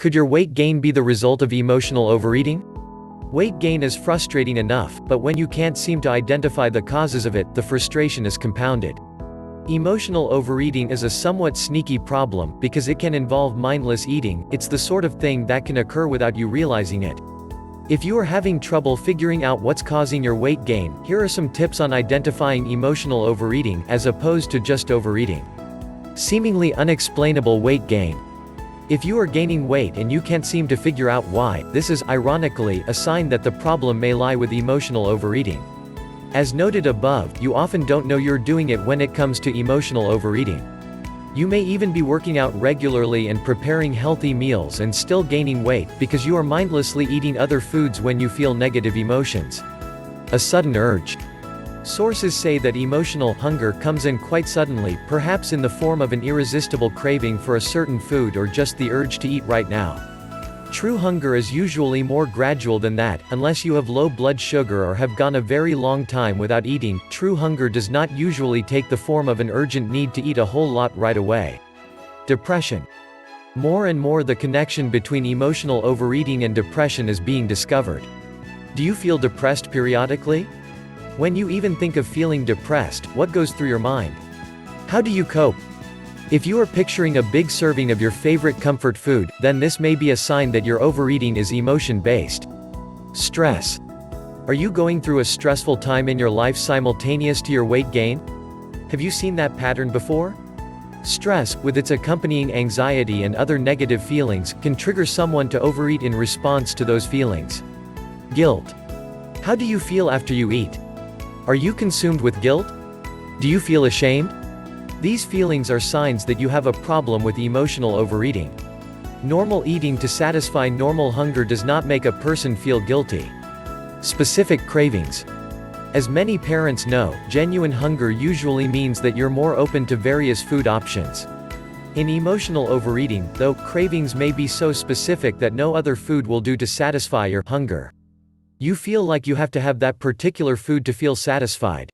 Could your weight gain be the result of emotional overeating? Weight gain is frustrating enough, but when you can't seem to identify the causes of it, the frustration is compounded. Emotional overeating is a somewhat sneaky problem because it can involve mindless eating. It's the sort of thing that can occur without you realizing it. If you are having trouble figuring out what's causing your weight gain, here are some tips on identifying emotional overeating, as opposed to just overeating. Seemingly unexplainable weight gain. If you are gaining weight and you can't seem to figure out why, this is, ironically, a sign that the problem may lie with emotional overeating. As noted above, you often don't know you're doing it when it comes to emotional overeating. You may even be working out regularly and preparing healthy meals and still gaining weight, because you are mindlessly eating other foods when you feel negative emotions. A sudden urge. Sources say that emotional hunger comes in quite suddenly, perhaps in the form of an irresistible craving for a certain food or just the urge to eat right now. True hunger is usually more gradual than that, unless you have low blood sugar or have gone a very long time without eating. True hunger does not usually take the form of an urgent need to eat a whole lot right away. Depression. More and more the connection between emotional overeating and depression is being discovered. Do you feel depressed periodically? When you even think of feeling depressed, what goes through your mind? How do you cope? If you are picturing a big serving of your favorite comfort food, then this may be a sign that your overeating is emotion-based. Stress. Are you going through a stressful time in your life simultaneous to your weight gain? Have you seen that pattern before? Stress, with its accompanying anxiety and other negative feelings, can trigger someone to overeat in response to those feelings. Guilt. How do you feel after you eat? Are you consumed with guilt? Do you feel ashamed? These feelings are signs that you have a problem with emotional overeating. Normal eating to satisfy normal hunger does not make a person feel guilty. Specific cravings. As many parents know, genuine hunger usually means that you're more open to various food options. In emotional overeating, though, cravings may be so specific that no other food will do to satisfy your hunger. You feel like you have to have that particular food to feel satisfied.